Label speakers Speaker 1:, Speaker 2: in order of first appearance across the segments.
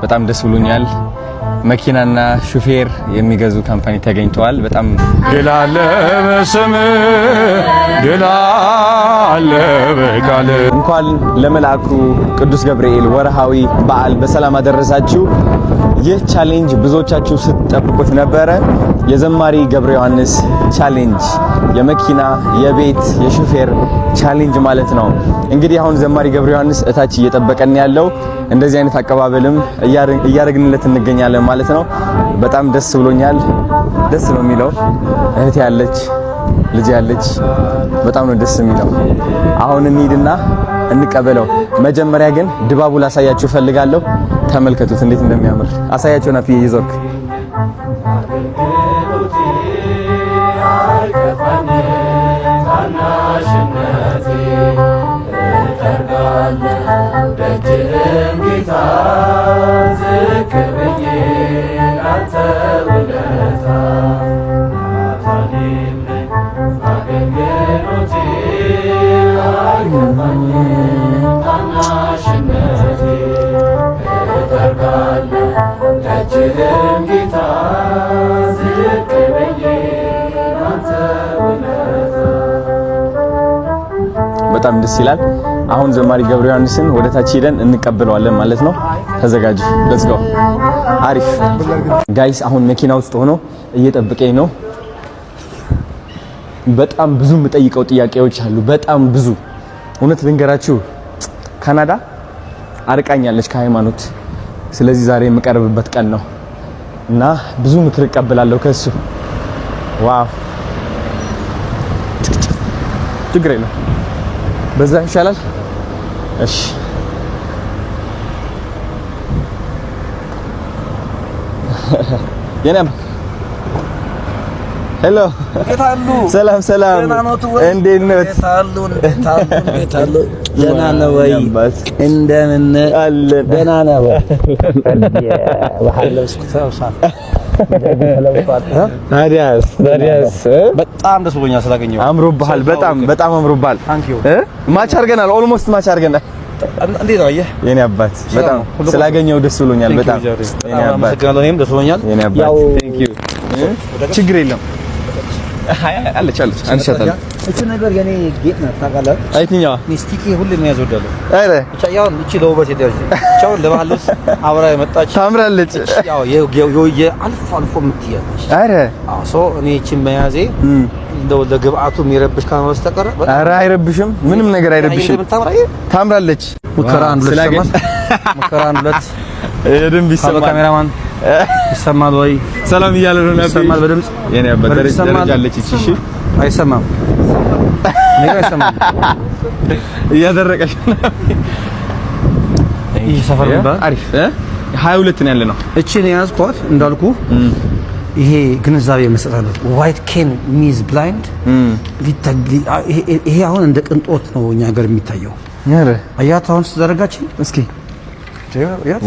Speaker 1: በጣም ደስ ብሎኛል። መኪናና ሹፌር የሚገዙ ካምፓኒ ተገኝተዋል። በጣም
Speaker 2: ድል አለ በስም ድል አለ በቃል።
Speaker 1: እንኳን ለመልአኩ ቅዱስ ገብርኤል ወርሃዊ በዓል በሰላም አደረሳችሁ። ይህ ቻሌንጅ ብዙዎቻችሁ ስትጠብቁት ነበረ። የዘማሪ ገብረ ዮሐንስ ቻሌንጅ የመኪና የቤት የሹፌር ቻሌንጅ ማለት ነው። እንግዲህ አሁን ዘማሪ ገብረ ዮሐንስ እታች እየጠበቀን ያለው እንደዚህ አይነት አቀባበልም እያደረግንለት እንገኛለን ማለት ነው። በጣም ደስ ብሎኛል። ደስ ነው የሚለው። እህት ያለች ልጅ ያለች በጣም ነው ደስ የሚለው። አሁን እንሂድና እንቀበለው። መጀመሪያ ግን ድባቡ ላሳያችሁ ፈልጋለሁ። ተመልከቱት እንዴት እንደሚያምር አሳያችሁና ፍዬ ይዞክ በጣም ደስ ይላል። አሁን ዘማሪ ገብረ ዮሐንስን ወደ ታች ሄደን እንቀበለዋለን ማለት ነው። ተዘጋጁ። ሌትስ ጎ። አሪፍ ጋይስ፣ አሁን መኪና ውስጥ ሆኖ እየጠበቀኝ ነው። በጣም ብዙ የምጠይቀው ጥያቄዎች አሉ። በጣም ብዙ እውነት ልንገራችሁ፣ ካናዳ አርቃኛለች ከሃይማኖት። ስለዚህ ዛሬ የምቀርብበት ቀን ነው እና ብዙ ምክር እቀበላለሁ ከሱ። ዋው ችግር የለም፣ በዛ ይሻላል። እሺ የናም ሄሎ፣ ሰላም ሰላም፣ እንዴት ነው?
Speaker 3: ደህና ነው ወይ? እንደምን
Speaker 1: አለን?
Speaker 3: ደህና ነው ወይ?
Speaker 1: ታዲያስ
Speaker 3: በጣም ደስ ብሎኛል ስላገኘሁ።
Speaker 1: አምሮብሃል፣ በጣም አምሮብሃል። ማች አድርገናል፣ ኦልሞስት ማች አድርገናል።
Speaker 3: እንዴት ነው አየህ?
Speaker 1: የኔ አባት በጣም ስላገኘው ደስ ብሎኛል። በጣም
Speaker 3: የኔ አባት እኔም ደስ ብሎኛል።
Speaker 1: የኔ አባት ቴንክ ዩ። ችግር የለም አለች አንሻታለሁ።
Speaker 3: እቺ ነገር የኔ ጌጥ ነው ታውቃለህ?
Speaker 1: አይትኛዋ
Speaker 3: ሚስቲክ ሁሉ የሚያዝ ወዳለሁ።
Speaker 1: አረ
Speaker 3: ብቻ ያው እቺ ለውበት ሄደች። ቻው ለባህሉስ አብራ የመጣች
Speaker 1: ታምራለች።
Speaker 3: ያው አልፎ አልፎ የምትያለች።
Speaker 1: አረ
Speaker 3: ሶ እኔ እቺን መያዜ እንደው ለግብአቱ የሚረብሽ ካለ በስተቀር
Speaker 1: አረ አይረብሽም፣ ምንም ነገር አይረብሽም። ታምራለች።
Speaker 3: ሙከራን ሁለት የደም ቢሰማ
Speaker 1: ካሜራማን
Speaker 3: ይሰማል ወይ?
Speaker 1: ሰላም እያለ ነው ነበር።
Speaker 3: ይሰማል በድምጽ
Speaker 1: የኔ አባት ደረጃ አለች። እሺ
Speaker 3: አይሰማም፣ እኔ አይሰማም።
Speaker 1: እያደረቀሽ ነው።
Speaker 3: ይሄ ሰፈር ነበር
Speaker 1: አሪፍ 22 ነው ያለነው።
Speaker 3: እቺን ያዝኳት እንዳልኩ ይሄ ግንዛቤ መስጠት አለ። ዋይት ኬን ሚዝ ብላይንድ ይሄ አሁን እንደ ቅንጦት ነው እኛ ሀገር የሚታየው። አያት አሁን ተደረጋችን እስኪ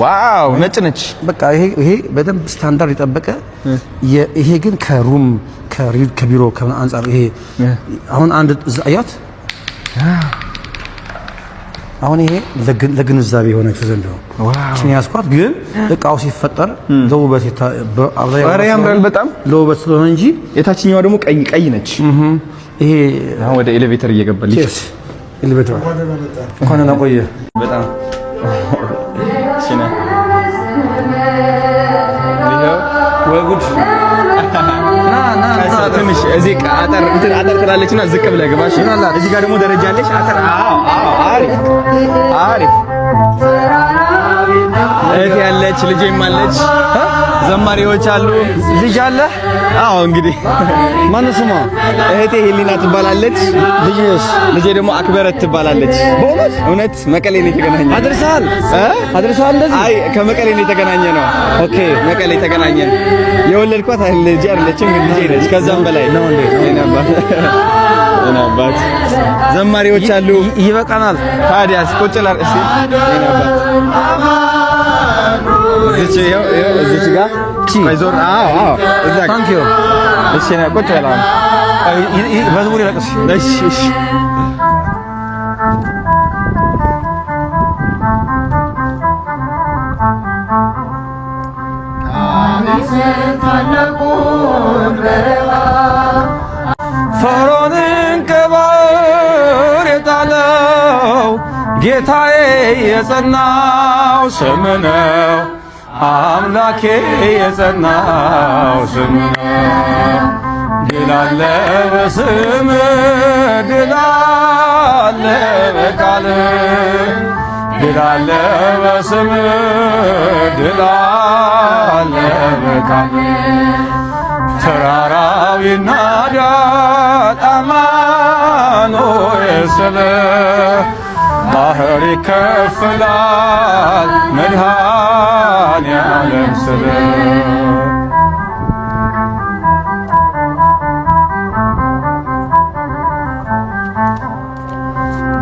Speaker 1: ዋው ነጭ ነች።
Speaker 3: በቃ ይሄ በደንብ ስታንዳርድ የጠበቀ ይሄ ግን ከቢሮ አንፃር ይሄ አሁን አንድ አያት አሁን ይሄ ለግንዛቤ የሆነች ዘንድ ነው። እቺን ያስኳት ግን እቃው ሲፈጠር ለውበት
Speaker 1: ያምራል በጣም ለውበት ስለሆነ እንጂ የታችኛዋ ደግሞ ቀይ ነች።
Speaker 3: ይሄ
Speaker 1: አሁን ወደ ኤሌቬተር እየገባልኝ
Speaker 3: ኤሌቬተር እንኳን ነው ቆየ በጣም
Speaker 1: ሲና ወይ ጉድ ና ትንሽ እዚህ አጠር ትላለችና ዝቅ ብለህ ግባሽ። እዚህ ጋር ደግሞ ደረጃ አለች። አጠር አሪፍ እህት ያለች ልጄም አለች። ዘማሪዎች አሉ። ልጅ አለ? አዎ እንግዲህ
Speaker 3: ማነው ስሟ?
Speaker 1: እህቴ ሄሊና ትባላለች። ልጄ ደግሞ አክበረት ትባላለች። በእውነት እውነት መቀሌ ነው የተገናኘ። አድርሰሃል እንደዚህ? አይ ከመቀሌ ነው የተገናኘ ነው። ኦኬ መቀሌ ተገናኘን። የወለድኳት ልጅ አይደለችም ግን ልጄ ነች። ከዛም በላይ ነው እንዴ? ነባት ዘማሪዎች አሉ። ይበቃናል። ታዲያስ ቁጭ ላር እሺ እዚች ጋር ባይዞር እዛ ታንክ ዩ እሺ ነው ቁጭ በላ በዝሙር ይለቅስ እሺ
Speaker 2: ፈርዖንን ከባሕር የጣለው ጌታዬ የጸናው ስም ነው። አምላኬ የጸናው ስም ነው። ድል አለ በስምህ ድል አለ በቃልህ ድል አለ በስምህ ድል አለ በቃልህ ተራራው ይናዳል አማኑኤል ስልህ ባህር ይከፈላል መድኃኔዓለም ስልህ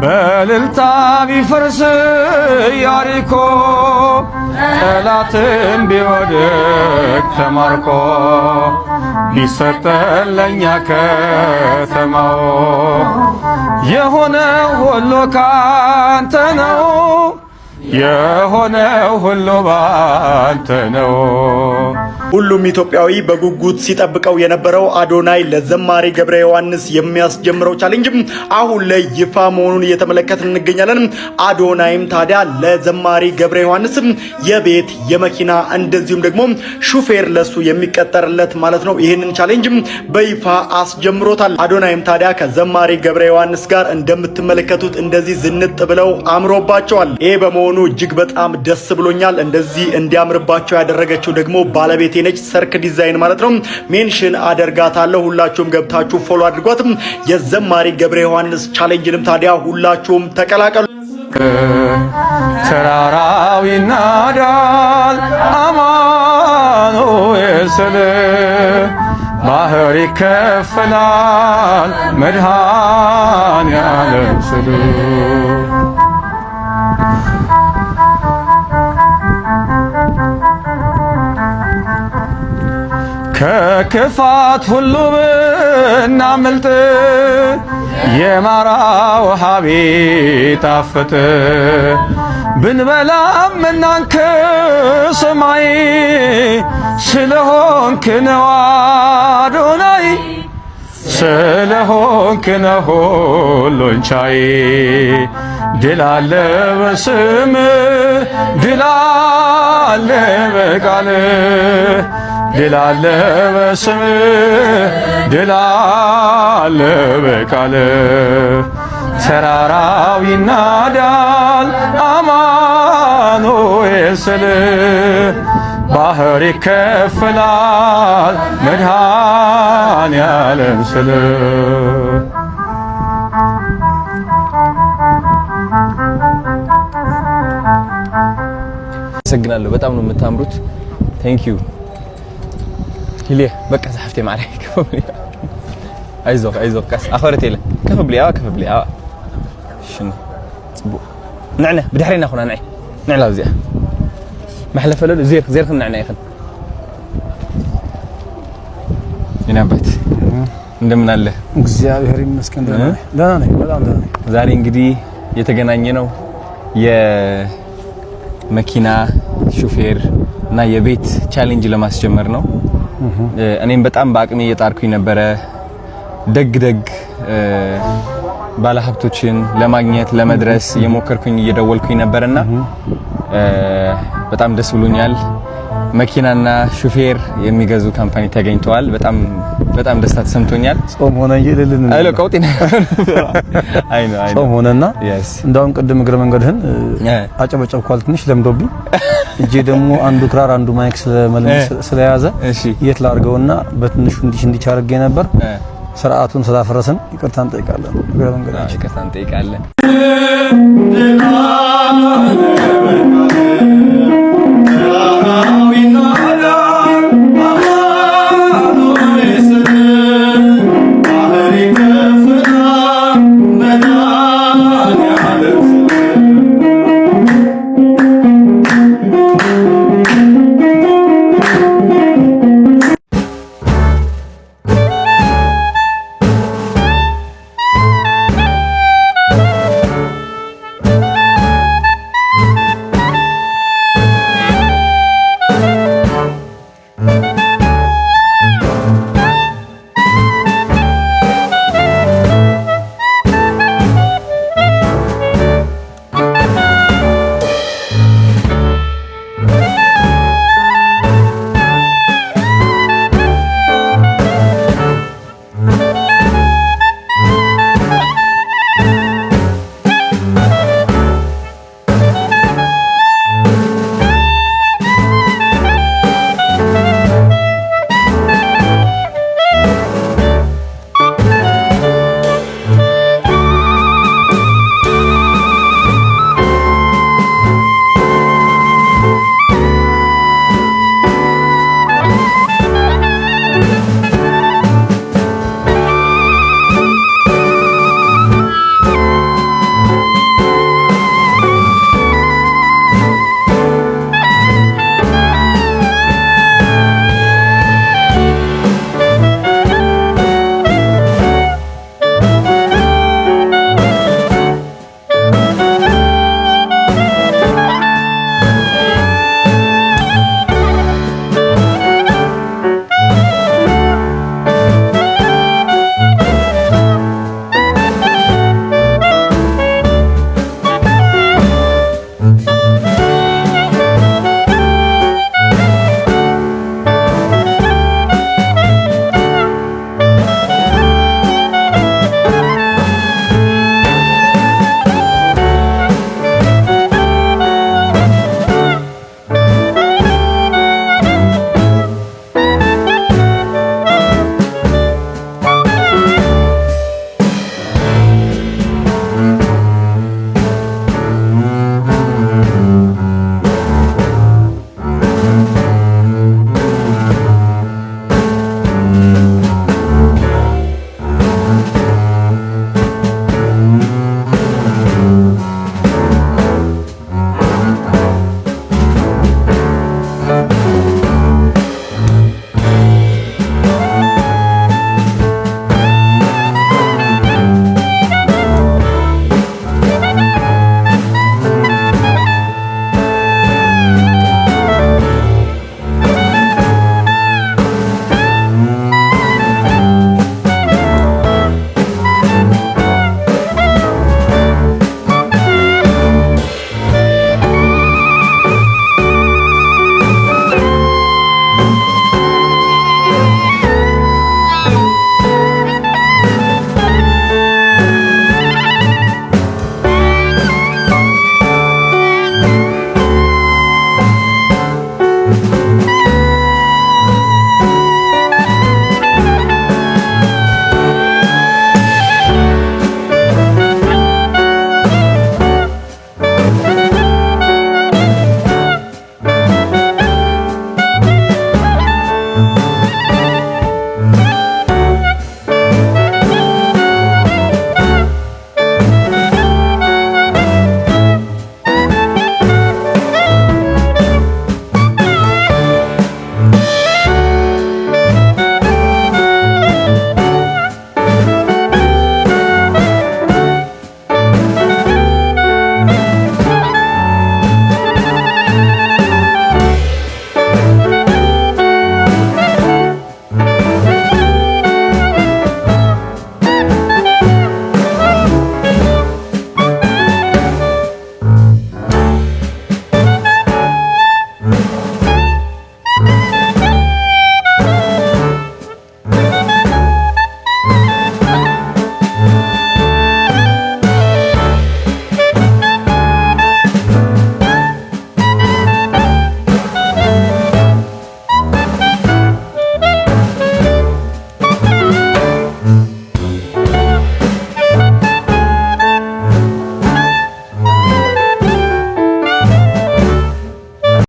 Speaker 2: በእልልታ ቢፈርስ ኢያሪኮ ጠላትም ቢወድቅ ተማርኮ ቢሰጠን ለእኛ ከተማው የሆነው ሁሉ ካንተ ነው። የሆነው ሁሉ ባንተ ነው።
Speaker 4: ሁሉም ኢትዮጵያዊ በጉጉት ሲጠብቀው የነበረው አዶናይ ለዘማሪ ገብረ ዮሐንስ የሚያስጀምረው ቻሌንጅም አሁን ላይ ይፋ መሆኑን እየተመለከትን እንገኛለን። አዶናይም ታዲያ ለዘማሪ ገብረ ዮሐንስም የቤት የመኪና እንደዚሁም ደግሞ ሹፌር ለሱ የሚቀጠርለት ማለት ነው ይህንን ቻሌንጅም በይፋ አስጀምሮታል። አዶናይም ታዲያ ከዘማሪ ገብረ ዮሐንስ ጋር እንደምትመለከቱት እንደዚህ ዝንጥ ብለው አምሮባቸዋል። ይሄ በመሆኑ እጅግ በጣም ደስ ብሎኛል። እንደዚህ እንዲያምርባቸው ያደረገችው ደግሞ ባለቤቴ ነች። ሰርክ ዲዛይን ማለት ነው። ሜንሽን አደርጋታለሁ። ሁላችሁም ገብታችሁ ፎሎ አድርጓት። የዘማሪ ገብረ ዮሐንስ ቻሌንጅንም ታዲያ ሁላችሁም ተቀላቀሉ።
Speaker 2: ተራራው ይናዳል አማኑኤል ስልህ ባህር ይከፈላል መድኃኔዓለም ስልህ ከክፋት ሁሉ ብናመልጥ የማራ ውሃ ቢጣፍጥ ብንበላም እናንከ ሰማይ ስለሆንክ ነው አዶናይ ስለሆንክ ነው ሁሉን ቻይ ድል አለ በስምህ ድል አለ በቃልህ ድል አለ በስምህ ድል አለ በቃልህ ተራራው ይናዳል አማኑኤል ስልህ ባህር ይከፈላል መድኃኔዓለም ስልህ
Speaker 1: አመሰግናለሁ። በጣም ነው የምታምሩት። ቴንክ ዩ هليه بقى زحفتي معي كيف بلي ايزوق كاس اخرتي له كيف بلي شنو نعنى بدحرينا اخونا نعلا زي محل فلول زير خلنا نعنى يخن ينابت እንደምን አለ
Speaker 3: እግዚአብሔር ይመስገን ደህና ነኝ በጣም ደህና ነኝ።
Speaker 1: ዛሬ እንግዲህ የተገናኘነው የመኪና ሹፌር እና የቤት ቻሌንጅ ለማስጀመር ነው። እኔም በጣም በአቅሜ እየጣርኩኝ ነበረ ደግ ባለሀብቶችን ለማግኘት ለመድረስ እየሞከርኩኝ እየደወልኩኝ ነበርና በጣም ደስ ብሎኛል። መኪናና ሹፌር የሚገዙ ካምፓኒ ተገኝተዋል። በጣም ደስታ ተሰምቶኛል።
Speaker 3: ጾም ሆነ ይልልን
Speaker 1: አይሎ ቀውጢና አይኖ
Speaker 3: ጾም ሆነና እንዳውም ቅድም እግረ መንገድህን አጨበጨብኳል ትንሽ ለምዶብኝ እጄ ደግሞ አንዱ ክራር አንዱ ማይክ ስለያዘ የት ላርገውና በትንሹ እንዲህ አድርጌ ነበር። ስርዓቱን ስላፈረስን ይቅርታ እንጠይቃለን። እግረ መንገዳችን
Speaker 1: ይቅርታ እንጠይቃለን።